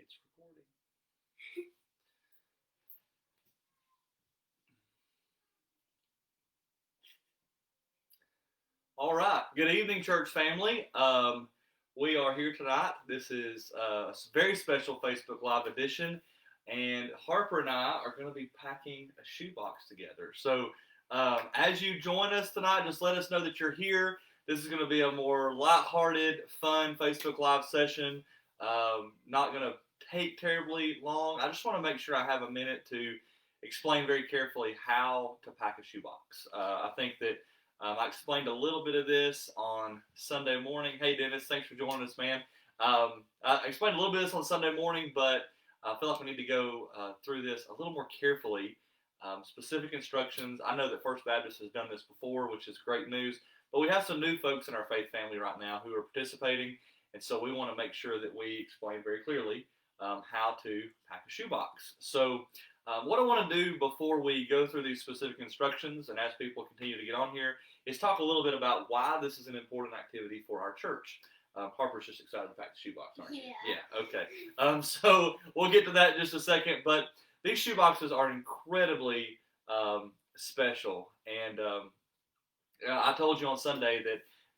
It's recording. All right. Good evening, church family. We are here tonight. This is a very special Facebook Live edition, and Harper and I are going to be packing a shoebox together. So, as you join us tonight, just let us know that you're here. This is going to be a more lighthearted, fun Facebook Live session. Not going to take terribly long. I just want to make sure I have a minute to explain very carefully how to pack a shoebox. I think that I explained a little bit of this on Sunday morning. Hey, Dennis, thanks for joining us, man. I explained a little bit of this on Sunday morning, but I feel like we need to go through this a little more carefully. Specific instructions. I know that First Baptist has done this before, which is great news, but we have some new folks in our faith family right now who are participating, and so we want to make sure that we explain very clearly how to pack a shoebox. So what I want to do before we go through these specific instructions and as people continue to get on here is talk a little bit about why this is an important activity for our church. Harper's just excited to pack the shoebox, aren't you? Yeah, okay. So we'll get to that in just a second, but these shoeboxes are incredibly special, and I told you on Sunday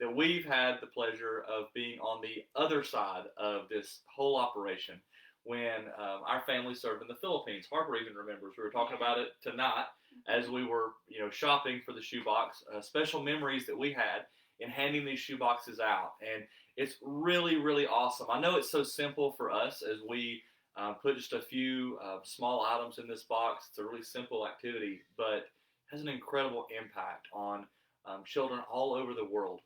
that we've had the pleasure of being on the other side of this whole operation when our family served in the Philippines. Harper even remembers. We were talking about it tonight as we were, shopping for the shoebox. Special memories that we had in handing these shoeboxes out, and it's really, really awesome. I know it's so simple for us as we put just a few small items in this box. It's a really simple activity, but it has an incredible impact on children all over the world.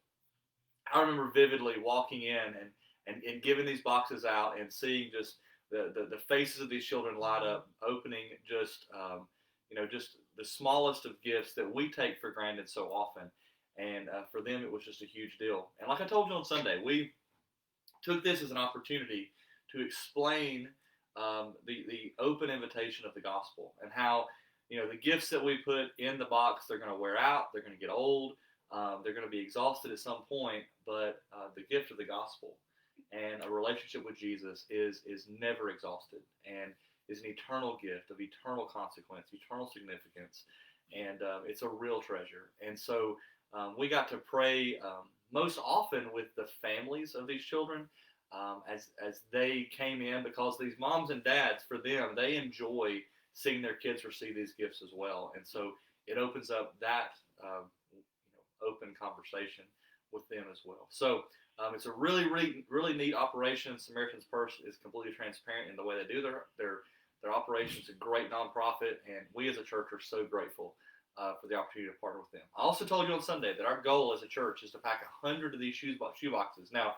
I remember vividly walking in and giving these boxes out and seeing just the faces of these children light up, opening just the smallest of gifts that we take for granted so often. And for them, it was just a huge deal. And like I told you on Sunday, we took this as an opportunity to explain the open invitation of the gospel and how, the gifts that we put in the box, they're going to wear out, they're going to get old, they're going to be exhausted at some point, but the gift of the gospel and a relationship with Jesus is never exhausted and is an eternal gift of eternal consequence, eternal significance, and it's a real treasure. And so we got to pray most often with the families of these children as they came in, because these moms and dads, for them, they enjoy seeing their kids receive these gifts as well. And so it opens up that open conversation with them as well. So it's a really, really, really neat operation. Samaritan's Purse is completely transparent in the way they do their operation. It's a great nonprofit, and we as a church are so grateful for the opportunity to partner with them. I also told you on Sunday that our goal as a church is to pack 100 of these shoeboxes. Now,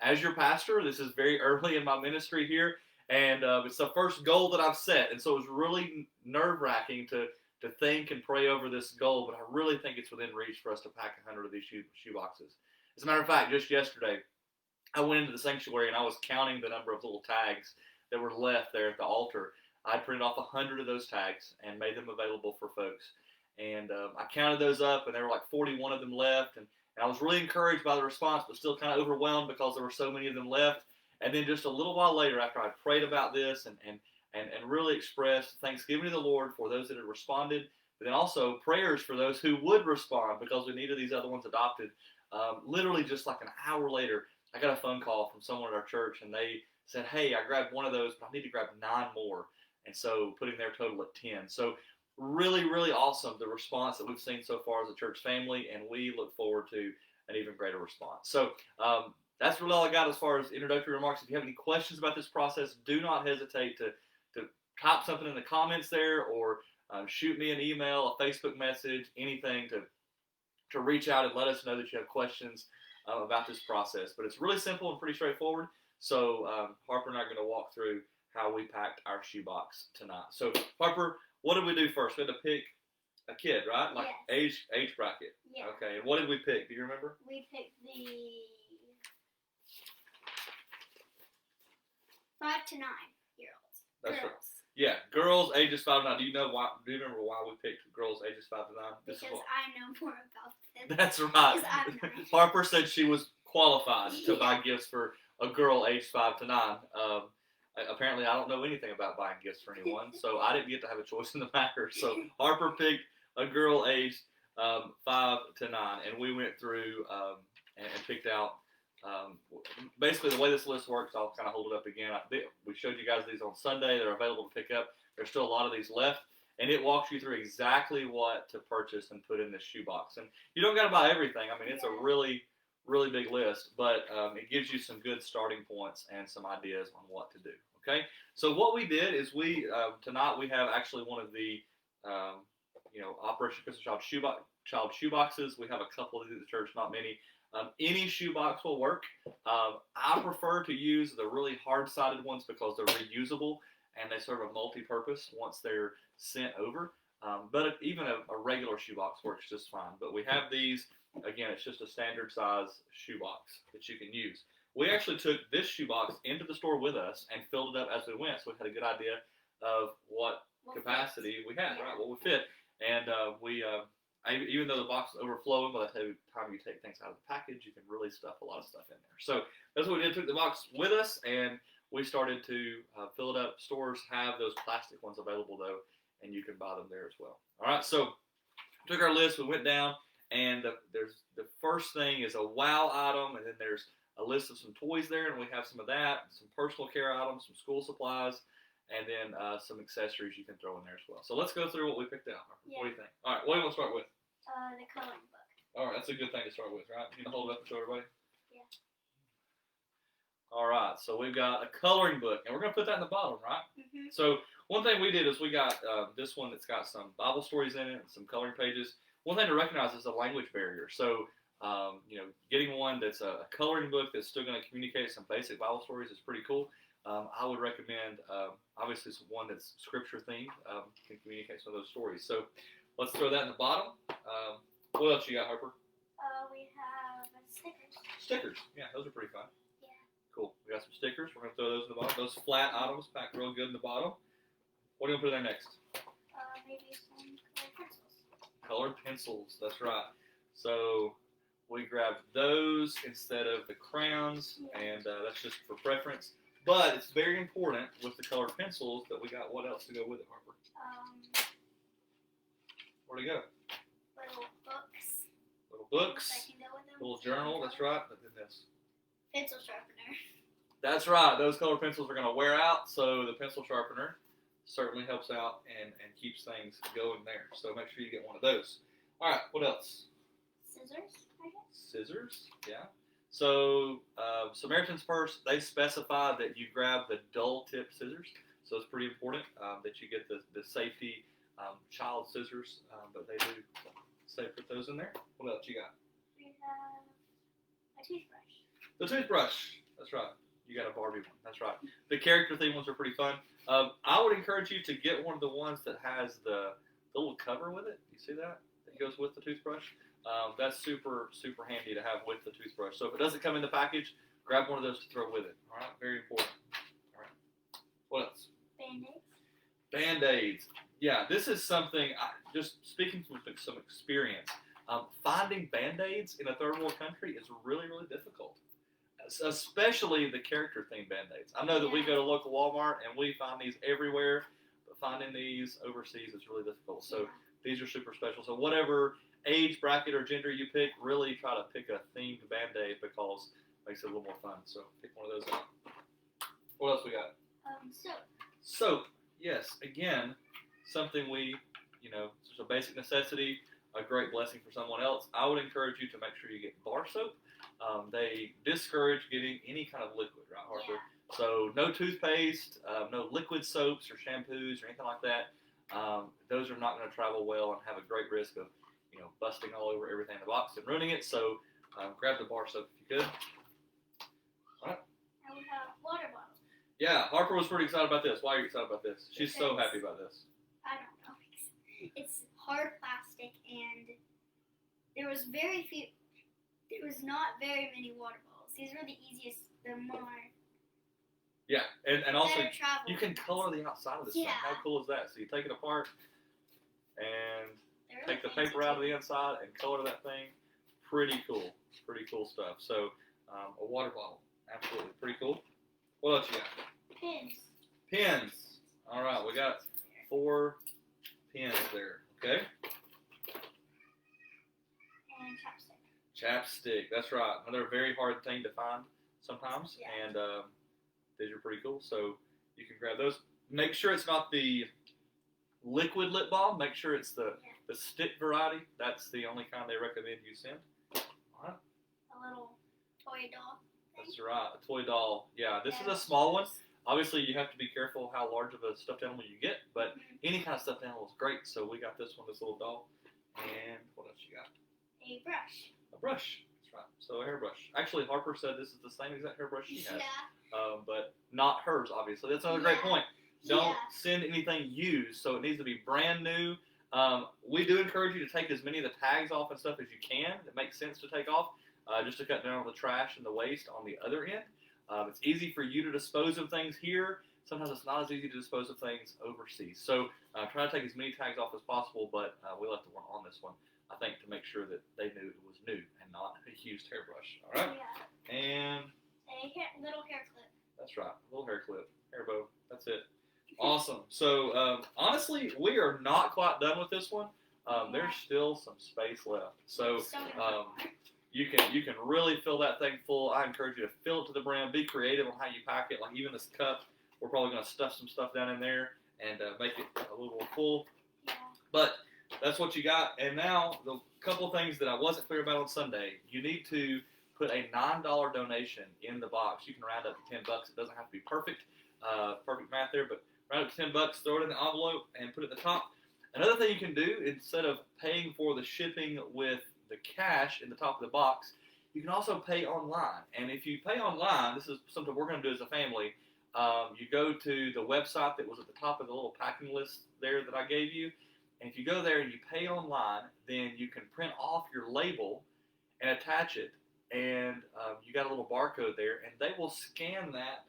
as your pastor, this is very early in my ministry here, and it's the first goal that I've set, and so it was really nerve-wracking to think and pray over this goal, but I really think it's within reach for us to pack 100 of these shoeboxes. As a matter of fact, just yesterday, I went into the sanctuary and I was counting the number of little tags that were left there at the altar. I printed off 100 of those tags and made them available for folks. And I counted those up, and there were like 41 of them left. And I was really encouraged by the response, but still kind of overwhelmed because there were so many of them left. And then just a little while later, after I prayed about this and really expressed thanksgiving to the Lord for those that had responded, but then also prayers for those who would respond because we needed these other ones adopted. Literally just like an hour later, I got a phone call from someone at our church, and they said, hey, I grabbed one of those, but I need to grab 9 more. And so putting their total at 10. So really, really awesome, the response that we've seen so far as a church family, and we look forward to an even greater response. So that's really all I got as far as introductory remarks. If you have any questions about this process, do not hesitate to type something in the comments there, or shoot me an email, a Facebook message, anything to reach out and let us know that you have questions about this process. But it's really simple and pretty straightforward. So Harper and I are going to walk through how we packed our shoebox tonight. So Harper, what did we do first? We had to pick a kid, right? Like age bracket. Yeah. Okay. And what did we pick? Do you remember? We picked the 5 to 9 year olds. That's girls. Right. Yeah, girls ages 5 to 9. Do you remember why we picked girls ages 5 to 9? Because I know more about them. That's right. Because I'm 9. Harper said she was qualified to buy gifts for a girl aged 5 to 9. Apparently, I don't know anything about buying gifts for anyone, so I didn't get to have a choice in the matter. So Harper picked a girl aged 5 to 9, and we went through and picked out. Basically, the way this list works, I'll kind of hold it up again. We showed you guys these on Sunday. They're available to pick up. There's still a lot of these left, and it walks you through exactly what to purchase and put in this shoebox. And you don't got to buy everything. I mean, it's a really big list, but it gives you some good starting points and some ideas on what to do. Okay, so what we did is tonight we have actually one of the Operation Christmas Child shoeboxes. We have a couple of these at the church, not many. Any shoebox will work. I prefer to use the really hard-sided ones because they're reusable and they serve a multi-purpose once they're sent over. But even a regular shoebox works just fine. But we have these. Again, it's just a standard size shoebox that you can use. We actually took this shoebox into the store with us and filled it up as we went, so we had a good idea of what capacity we had, right? What would fit. And even though the box is overflowing, by the time you take things out of the package, you can really stuff a lot of stuff in there. So that's what we did. Took the box with us, and we started to fill it up. Stores have those plastic ones available, though, and you can buy them there as well. All right, so we took our list. We went down. And there's the first thing is a wow item, and then there's a list of some toys there, and we have some of that, some personal care items, some school supplies, and then some accessories you can throw in there as well. So let's go through what we picked out. Yeah. What do you think? All right, what do you want to start with? The coloring book. All right, that's a good thing to start with, right? You can hold it up and show everybody? Yeah. All right, so we've got a coloring book, and we're going to put that in the bottom, right? Mm-hmm. So one thing we did is we got this one that's got some Bible stories in it and some coloring pages. One thing to recognize is a language barrier. So, getting one that's a coloring book that's still going to communicate some basic Bible stories is pretty cool. I would recommend, obviously, one that's scripture themed, can communicate some of those stories. So, let's throw that in the bottom. What else you got, Harper? We have stickers. Stickers. Yeah, those are pretty fun. Yeah. Cool. We got some stickers. We're going to throw those in the bottom. Those flat items packed real good in the bottom. What are you going to put in there next? Maybe some colored pencils. Colored pencils, that's right. So we grabbed those instead of the crayons, and that's just for preference. But it's very important with the colored pencils that we got what else to go with it, Harper? Where'd it go? Little books. Little books. I can go with them. Little journal, that's right. And then this. Pencil sharpener. That's right. Those colored pencils are going to wear out, so the pencil sharpener certainly helps out and keeps things going there. So make sure you get one of those. All right, what else? Scissors, I guess. Scissors, yeah. So Samaritan's Purse, they specify that you grab the dull tip scissors. So it's pretty important that you get the safety child scissors, but they do say put those in there. What else you got? We have a toothbrush. The toothbrush, that's right. You got a Barbie one, that's right. The character theme ones are pretty fun. I would encourage you to get one of the ones that has the little cover with it. You see that? That goes with the toothbrush. That's super, super handy to have with the toothbrush. So if it doesn't come in the package, grab one of those to throw with it. All right? Very important. All right. What else? Band-Aids. Band-Aids. Yeah, this is something, just speaking from some experience, finding Band-Aids in a third world country is really, really difficult. Especially the character-themed Band-Aids. I know that we go to local Walmart and we find these everywhere, but finding these overseas is really difficult. So these are super special. So whatever age bracket or gender you pick, really try to pick a themed Band-Aid because it makes it a little more fun. So pick one of those out. What else we got? Soap. Soap. Yes. Again, something it's a basic necessity, a great blessing for someone else. I would encourage you to make sure you get bar soap. They discourage getting any kind of liquid, right, Harper? Yeah. So no toothpaste, no liquid soaps or shampoos or anything like that. Those are not going to travel well and have a great risk of, busting all over everything in the box and ruining it. So grab the bar soap if you could. All right. And we have water bottles. Yeah, Harper was pretty excited about this. Why are you excited about this? She's so happy about this. I don't know. It's hard plastic, and there was not very many water bottles. These were the easiest, the more. Yeah, and also travel. you can color the outside of this thing. How cool is that? So you take it apart and take the paper out of the inside and color that thing. Pretty cool stuff. So a water bottle, absolutely pretty cool. What else you got? Pins. Pins. All right, we got 4 pins there. Okay. And chapstick. Chapstick. That's right. Another very hard thing to find sometimes, Yeah. and these are pretty cool. So you can grab those. Make sure it's not the liquid lip balm. Make sure it's the stick variety. That's the only kind they recommend you send. All right. A little toy doll. That's right. A toy doll. Yeah. This is a small one. Obviously, you have to be careful how large of a stuffed animal you get, but any kind of stuffed animal is great. So we got this one, this little doll. And what else you got? A brush. A brush. That's right. So a hairbrush. Actually, Harper said this is the same exact hairbrush she has. Yeah. But not hers, obviously. That's another great point. Don't send anything used, so it needs to be brand new. We do encourage you to take as many of the tags off and stuff as you can. It makes sense to take off, just to cut down on the trash and the waste on the other end. It's easy for you to dispose of things here. Sometimes it's not as easy to dispose of things overseas. So try to take as many tags off as possible, but we left the one on this one, I think, to make sure that they knew it was new and not a used hairbrush. All right? Yeah. And a little hair clip. That's right. A little hair clip. Hair bow. That's it. Awesome. So, honestly, we are not quite done with this one. There's still some space left. So, you can really fill that thing full. I encourage you to fill it to the brim. Be creative on how you pack it. Like even this cup, we're probably going to stuff some stuff down in there and make it a little more full. Yeah. But that's what you got. And now, the couple things that I wasn't clear about on Sunday. You need to put a $9 donation in the box. You can round up to $10. It doesn't have to be perfect math there, but round up to $10, throw it in the envelope, and put it at the top. Another thing you can do, instead of paying for the shipping with the cash in the top of the box, you can also pay online. And if you pay online, this is something we're going to do as a family. You go to the website that was at the top of the little packing list there that I gave you. And if you go there and you pay online, then you can print off your label and attach it. And you got a little barcode there, and they will scan that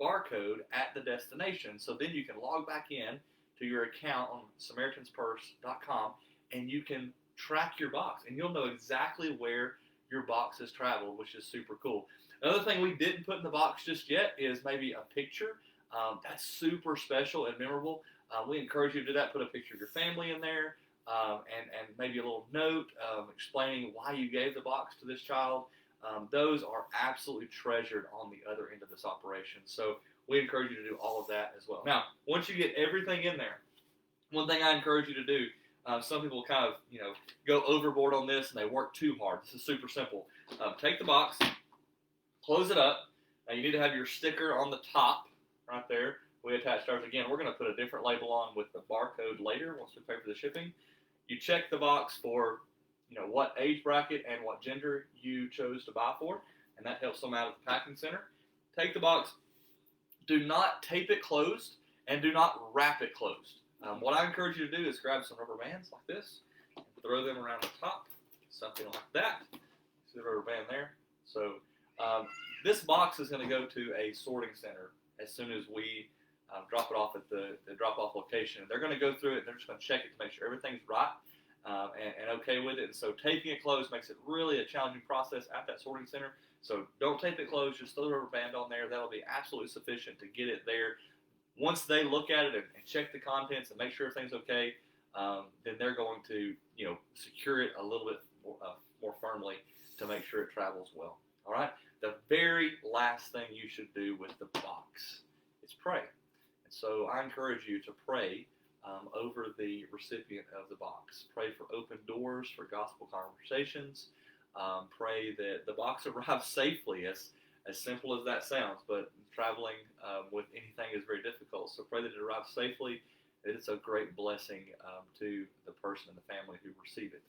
barcode at the destination. So then you can log back in to your account on SamaritansPurse.com, and you can track your box, and you'll know exactly where your box has traveled, which is super cool. Another thing we didn't put in the box just yet is maybe a picture. That's super special and memorable. We encourage you to do that. Put a picture of your family in there, and maybe a little note explaining why you gave the box to this child. Those are absolutely treasured on the other end of this operation. So we encourage you to do all of that as well. Now, once you get everything in there, one thing I encourage you to do, some people kind of, go overboard on this and they work too hard. This is super simple. Take the box, close it up. Now you need to have your sticker on the top right there. We attached ours again. We're going to put a different label on with the barcode later once we pay for the shipping. You check the box for, what age bracket and what gender you chose to buy for, and that helps them out at the packing center. Take the box. Do not tape it closed and do not wrap it closed. What I encourage you to do is grab some rubber bands like this, and throw them around the top, something like that. See the rubber band there? So this box is going to go to a sorting center as soon as we drop it off at the drop-off location. They're going to go through it, and they're just going to check it to make sure everything's right and okay with it. And so taping it closed makes it really a challenging process at that sorting center. So don't tape it closed, just throw the rubber band on there. That'll be absolutely sufficient to get it there. Once they look at it and check the contents and make sure everything's okay, then they're going to, secure it a little bit more firmly to make sure it travels well. All right? The very last thing you should do with the box is pray. And so I encourage you to pray over the recipient of the box. Pray for open doors for gospel conversations. Pray that the box arrives safely, as simple as that sounds, but traveling with anything is very difficult. So pray that it arrives safely, that it's a great blessing to the person and the family who receive it.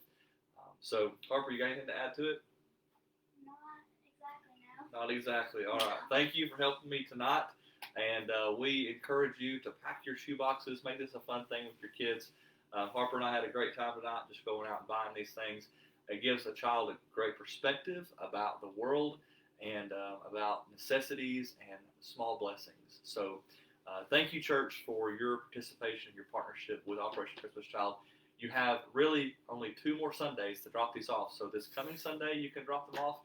So, Harper, you got anything to add to it? Not exactly. All right. Thank you for helping me tonight. And we encourage you to pack your shoe boxes. Make this a fun thing with your kids. Harper and I had a great time tonight just going out and buying these things. It gives a child a great perspective about the world and about necessities and small blessings. So thank you, church, for your participation, your partnership with Operation Christmas Child. You have really only 2 more Sundays to drop these off. So this coming Sunday, you can drop them off,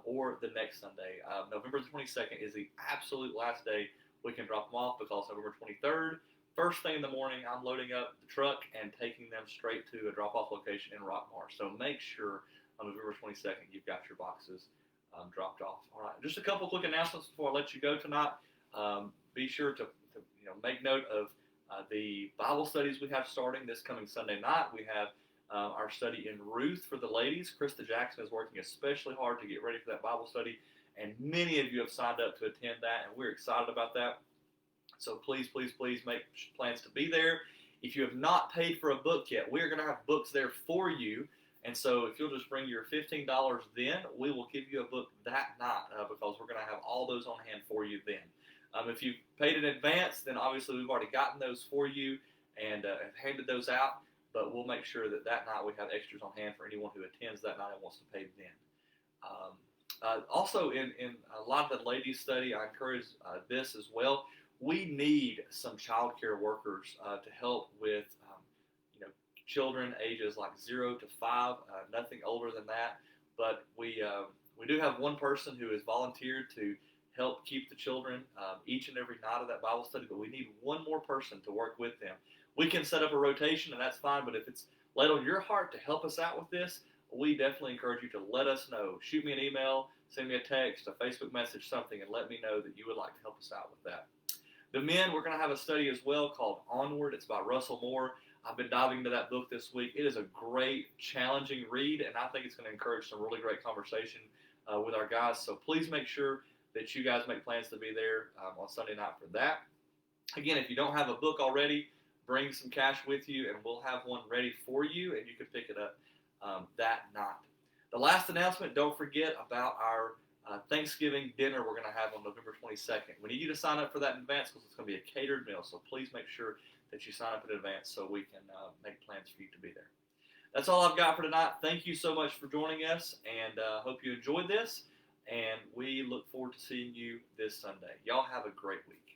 or the next Sunday. November the 22nd is the absolute last day we can drop them off, because November 23rd, first thing in the morning, I'm loading up the truck and taking them straight to a drop-off location in Rockmar. So make sure on November 22nd you've got your boxes dropped off. All right, just a couple quick announcements before I let you go tonight. Be sure to make note of the Bible studies we have starting this coming Sunday night. We have our study in Ruth for the ladies. Krista Jackson is working especially hard to get ready for that Bible study, and many of you have signed up to attend that, and we're excited about that. So please, please, please make plans to be there. If you have not paid for a book yet, we're going to have books there for you. And so if you'll just bring your $15 then, we will give you a book that night because we're going to have all those on hand for you then. If you've paid in advance, then obviously we've already gotten those for you and have handed those out. But we'll make sure that night we have extras on hand for anyone who attends that night and wants to pay then. Also, in a lot of the ladies' study, I encourage this as well. We need some child care workers to help with children ages like 0 to 5, nothing older than that. But we do have one person who has volunteered to help keep the children each and every night of that Bible study, but we need one more person to work with them. We can set up a rotation, and that's fine, but if it's laid on your heart to help us out with this, we definitely encourage you to let us know. Shoot me an email, send me a text, a Facebook message, something, and let me know that you would like to help us out with that. The men, we're going to have a study as well called Onward. It's by Russell Moore. I've been diving into that book this week. It is a great, challenging read, and I think it's going to encourage some really great conversation with our guys. So please make sure that you guys make plans to be there on Sunday night for that. Again, if you don't have a book already, bring some cash with you, and we'll have one ready for you, and you can pick it up that night. The last announcement, don't forget about our Thanksgiving dinner we're going to have on November 22nd. We need you to sign up for that in advance because it's going to be a catered meal, so please make sure that you sign up in advance so we can make plans for you to be there. That's all I've got for tonight. Thank you so much for joining us, and hope you enjoyed this, and we look forward to seeing you this Sunday. Y'all have a great week.